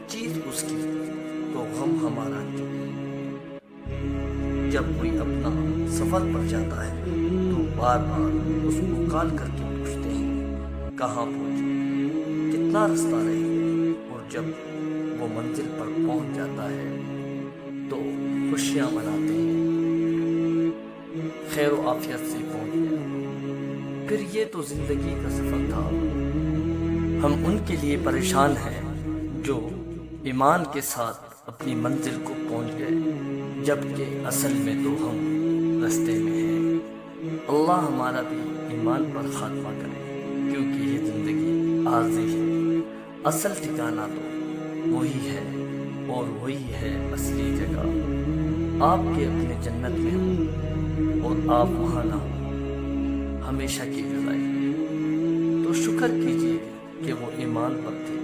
चीज उसकी तो गम हमारा क्यों। जब कोई अपना सफर पर जाता है तो बार बार उसको कॉल करके पूछते हैं कहाँ पहुंचे, कितना रास्ता रहे, और जब वो मंजिल पर पहुंच जाता है तो खुशियां मनाते हैं, खैर आफियत से पहुंच गया। फिर ये तो जिंदगी का सफर था। हम उनके लिए परेशान हैं जो ईमान के साथ अपनी मंजिल को पहुंच गए, जबकि असल में तो हम रास्ते में हैं। अल्लाह हमारा भी ईमान पर खात्मा करे, क्योंकि ये जिंदगी आर्जी है, असल ठिकाना तो वही है और वही है असली जगह। आपके अपने जन्नत में हो और आप वहाँ ना हो हमेशा की जुदाई। तो शुक्र कीजिए कि वो ईमान पर थे